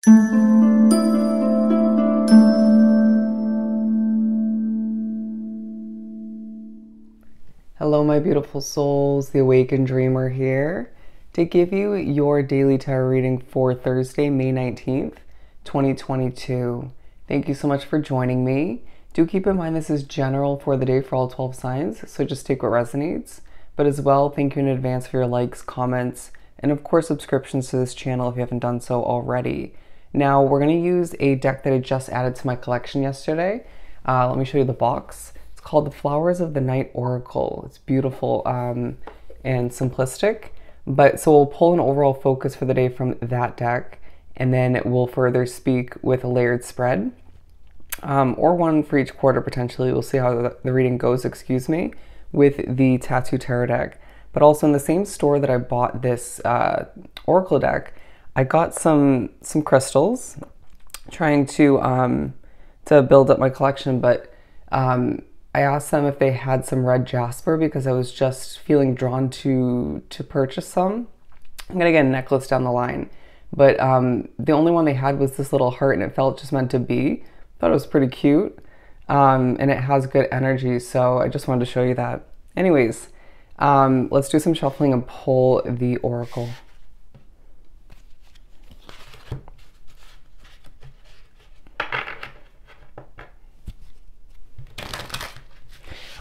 Hello, my beautiful souls. The Awakened Dreamer here to give you your daily tarot reading for Thursday, May 19th, 2022. Thank you so much for joining me. Do keep in mind this is general for the day for all 12 signs, so just take what resonates. But as well, thank you in advance for your likes, comments, and of course subscriptions to this channel if you haven't done so already. Now, we're going to use a deck that I just added to my collection yesterday. Let me show you the box. It's called the Flowers of the Night Oracle. It's beautiful and simplistic. So we'll pull an overall focus for the day from that deck, and then it will further speak with a layered spread, or one for each quarter potentially. We'll see how the reading goes, excuse me, with the Tattoo Tarot deck. But also in the same store that I bought this Oracle deck, I got some crystals, trying to build up my collection, but I asked them if they had some red jasper because I was just feeling drawn to purchase some. I'm gonna get a necklace down the line, but the only one they had was this little heart, and it felt just meant to be. Thought it was pretty cute, and it has good energy, so I just wanted to show you that. Anyways, let's do some shuffling and pull the oracle.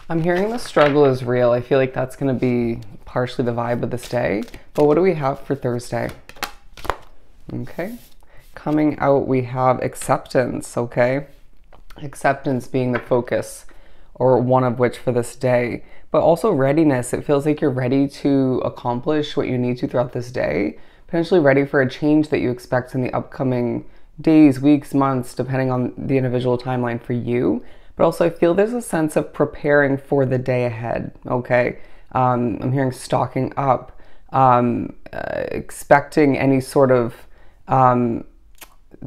I'm hearing the struggle is real. I feel like that's going to be partially the vibe of this day. But what do we have for Thursday? Okay. Coming out, we have acceptance, okay? Acceptance being the focus, or one of which for this day. But also readiness. It feels like you're ready to accomplish what you need to throughout this day. Potentially ready for a change that you expect in the upcoming days, weeks, months, depending on the individual timeline for you. But also I feel there's a sense of preparing for the day ahead, okay? I'm hearing stocking up, expecting any sort of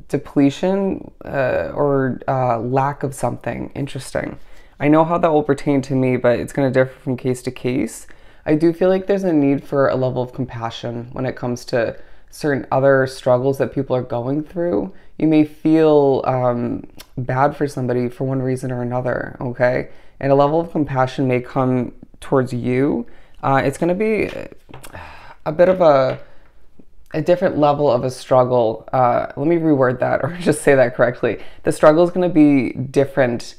depletion or lack of something. Interesting. I know how that will pertain to me, but it's going to differ from case to case. I do feel like there's a need for a level of compassion when it comes to certain other struggles that people are going through. You may feel bad for somebody for one reason or another, okay? And a level of compassion may come towards you. It's going to be a bit of a different level of a struggle. Let me reword that, or just say that correctly. The struggle is going to be different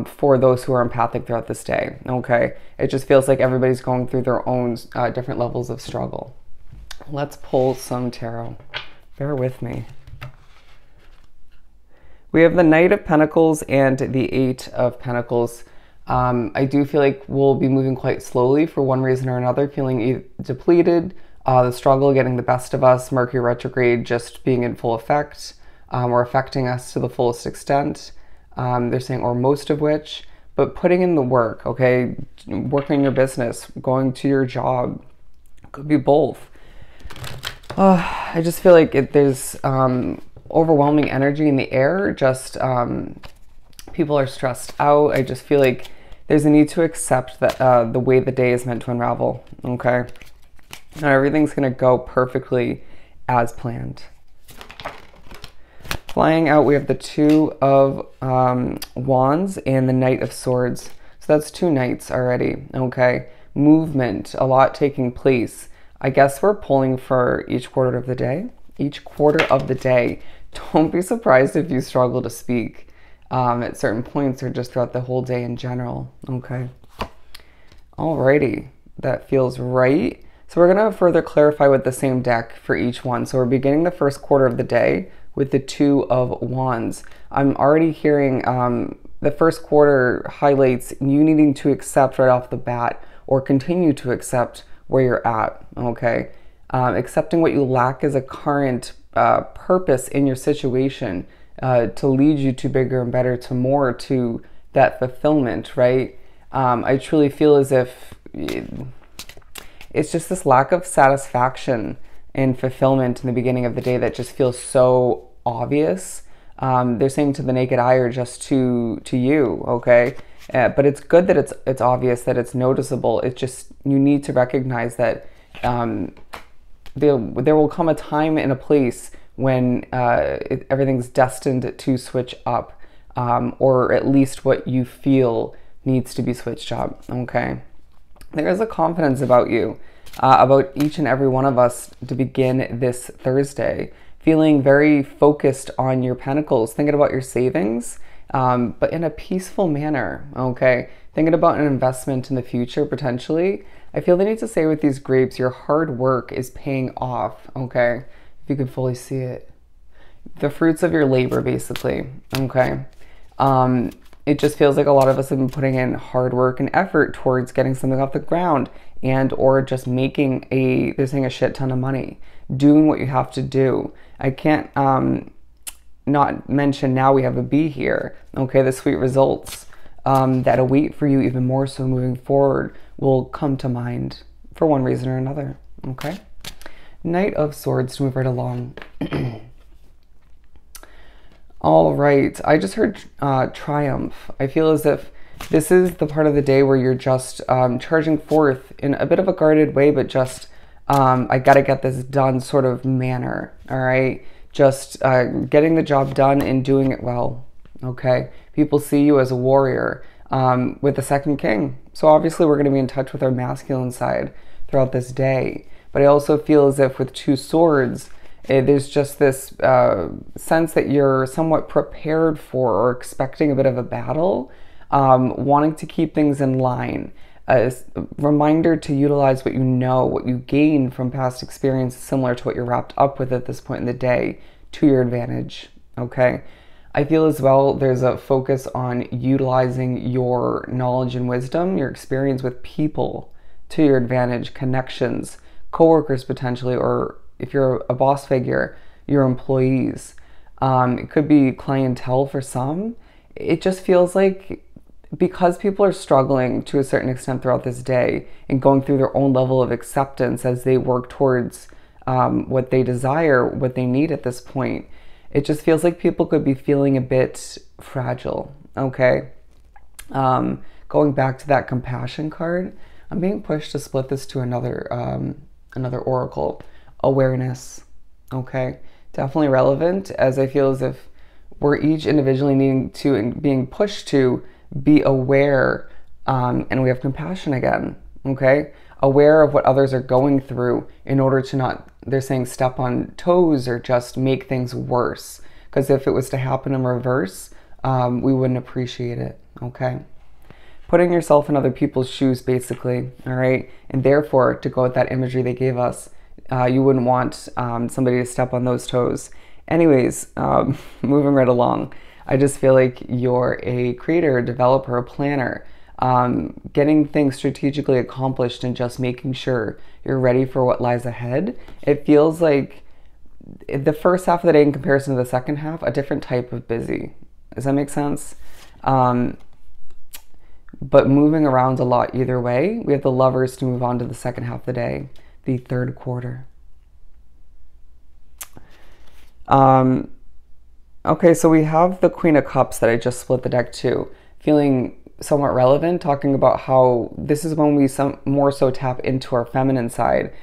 for those who are empathic throughout this day, okay? It just feels like everybody's going through their own different levels of struggle. Let's pull some tarot. Bear with me. We have the Knight of Pentacles and the Eight of Pentacles. I do feel like we'll be moving quite slowly for one reason or another, feeling depleted, the struggle getting the best of us, Mercury retrograde just being in full effect, or affecting us to the fullest extent. They're saying, or most of which, but putting in the work, okay? Working your business, going to your job, could be both. I just feel like there's overwhelming energy in the air. Just people are stressed out. I just feel like there's a need to accept that the way the day is meant to unravel, okay? Not everything's going to go perfectly as planned. Flying out, we have the Two of Wands and the Knight of Swords. So that's two knights already, okay? Movement, a lot taking place. I guess we're pulling for each quarter of the day. Each quarter of the day. Don't be surprised if you struggle to speak at certain points or just throughout the whole day in general. Okay. Alrighty. That feels right. So we're going to further clarify with the same deck for each one. So we're beginning the first quarter of the day with the Two of Wands. I'm already hearing the first quarter highlights you needing to accept right off the bat, or continue to accept where you're at, okay? Accepting what you lack as a current purpose in your situation to lead you to bigger and better, to more, to that fulfillment, right? I truly feel as if it's just this lack of satisfaction and fulfillment in the beginning of the day that just feels so obvious. They're saying to the naked eye or just to you, okay? But it's good that it's obvious, that it's noticeable. It's just, you need to recognize that there will come a time and a place when everything's destined to switch up, or at least what you feel needs to be switched up, okay? There is a confidence about you, about each and every one of us to begin this Thursday, feeling very focused on your pentacles, thinking about your savings, but in a peaceful manner, okay? Thinking about an investment in the future, potentially. I feel the need to say with these grapes, your hard work is paying off, okay? If you could fully see it. The fruits of your labor, basically, okay? It just feels like a lot of us have been putting in hard work and effort towards getting something off the ground, and or just making they're saying a shit ton of money, doing what you have to do. I can't not mention now we have a B here, okay? The sweet results that await for you even more so moving forward will come to mind for one reason or another, okay? Knight of Swords to move right along. All right, I just heard triumph. I feel as if this is the part of the day where you're just charging forth in a bit of a guarded way, but just I gotta get this done sort of manner, all right? Just getting the job done and doing it well, okay? People see you as a warrior with the second king. So obviously we're gonna be in touch with our masculine side throughout this day. But I also feel as if with two swords, there's just this sense that you're somewhat prepared for or expecting a bit of a battle, wanting to keep things in line. A reminder to utilize what you know, what you gain from past experiences similar to what you're wrapped up with at this point in the day to your advantage, okay? I feel as well there's a focus on utilizing your knowledge and wisdom, your experience with people to your advantage, connections, coworkers potentially, or if you're a boss figure, your employees. It could be clientele for some. It just feels like because people are struggling to a certain extent throughout this day and going through their own level of acceptance as they work towards what they desire, what they need at this point, it just feels like people could be feeling a bit fragile, okay? Going back to that compassion card, I'm being pushed to split this to another oracle. Awareness, okay? Definitely relevant, as I feel as if we're each individually needing to and being pushed to be aware, and we have compassion again, okay? Aware of what others are going through in order to not, they're saying, step on toes or just make things worse. Because if it was to happen in reverse, we wouldn't appreciate it, okay? Putting yourself in other people's shoes, basically, all right? And therefore, to go with that imagery they gave us, you wouldn't want somebody to step on those toes. Anyways, moving right along, I just feel like you're a creator, a developer, a planner, getting things strategically accomplished and just making sure you're ready for what lies ahead. It feels like the first half of the day in comparison to the second half, a different type of busy. Does that make sense? But moving around a lot either way. We have the Lovers to move on to the second half of the day, the third quarter. Okay, so we have the Queen of Cups that I just split the deck to, feeling somewhat relevant, talking about how this is when we more so tap into our feminine side.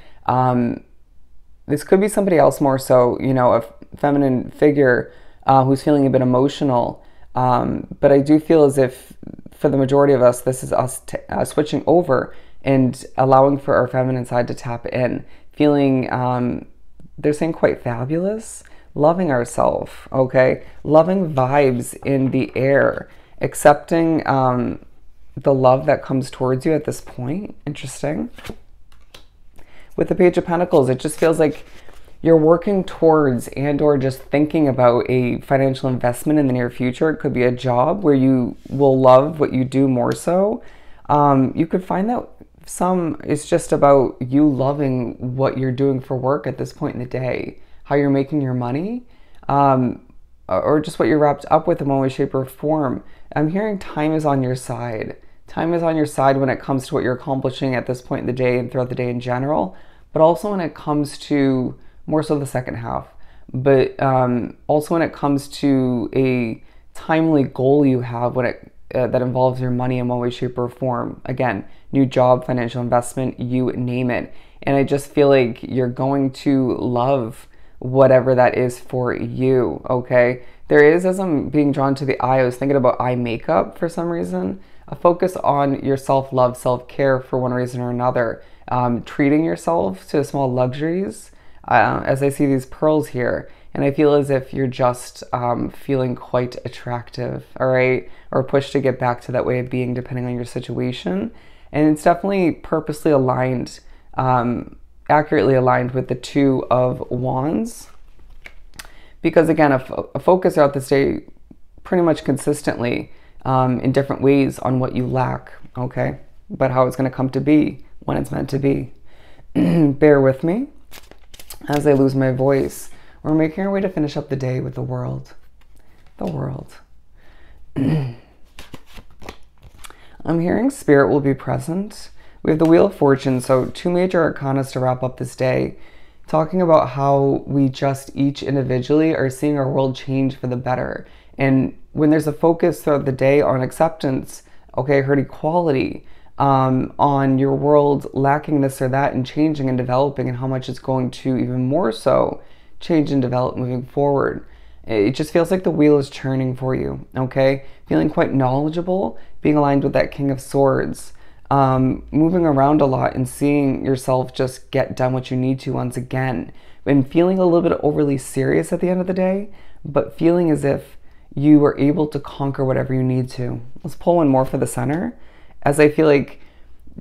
This could be somebody else more so, you know, a feminine figure who's feeling a bit emotional. But I do feel as if for the majority of us, this is us switching over and allowing for our feminine side to tap in, feeling, they're saying quite fabulous, loving ourselves, okay? Loving vibes in the air, accepting the love that comes towards you at this point. Interesting. With the Page of Pentacles, it just feels like you're working towards and or just thinking about a financial investment in the near future. It could be a job where you will love what you do more so. You could find that some is just about you loving what you're doing for work at this point in the day, how you're making your money, or just what you're wrapped up with in one way, shape, or form. I'm hearing time is on your side. Time is on your side when it comes to what you're accomplishing at this point in the day and throughout the day in general, but also when it comes to more so the second half, but also when it comes to a timely goal you have when it that involves your money in one way, shape, or form. Again, new job, financial investment, you name it. And I just feel like you're going to love whatever that is for you, okay? There is, as I'm being drawn to the eye, I was thinking about eye makeup for some reason, a focus on your self-love, self-care for one reason or another, treating yourself to small luxuries, as I see these pearls here, and I feel as if you're just feeling quite attractive, all right? Or pushed to get back to that way of being depending on your situation. And it's definitely purposely aligned, accurately aligned with the Two of Wands. Because again, a focus throughout this day pretty much consistently in different ways on what you lack, okay? But how it's going to come to be when it's meant to be. Bear with me as I lose my voice. We're making our way to finish up the day with the World. The World. I'm hearing Spirit will be present. We have the Wheel of Fortune, so 2 major arcanas to wrap up this day, talking about how we just each individually are seeing our world change for the better. And when there's a focus throughout the day on acceptance, okay, I heard equality, on your world lacking this or that and changing and developing, and how much it's going to even more so change and develop moving forward. It just feels like the wheel is churning for you, okay? Feeling quite knowledgeable, being aligned with that King of Swords, moving around a lot and seeing yourself just get done what you need to once again, and feeling a little bit overly serious at the end of the day, but feeling as if you were able to conquer whatever you need to. Let's pull one more for the center, as I feel like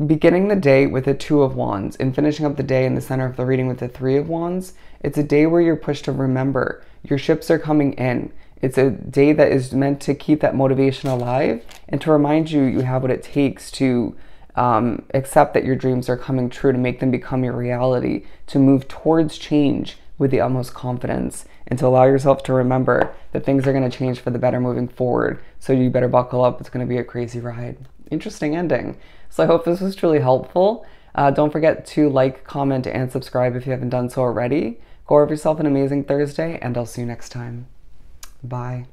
beginning the day with the Two of Wands and finishing up the day in the center of the reading with the Three of Wands. It's a day where you're pushed to remember your ships are coming in. It's a day that is meant to keep that motivation alive and to remind you you have what it takes to accept that your dreams are coming true, to make them become your reality, to move towards change with the utmost confidence, and to allow yourself to remember that things are going to change for the better moving forward. So you better buckle up. It's going to be a crazy ride. Interesting ending. So I hope this was truly helpful. Don't forget to like, comment, and subscribe if you haven't done so already. Go have yourself an amazing Thursday, and I'll see you next time. Bye.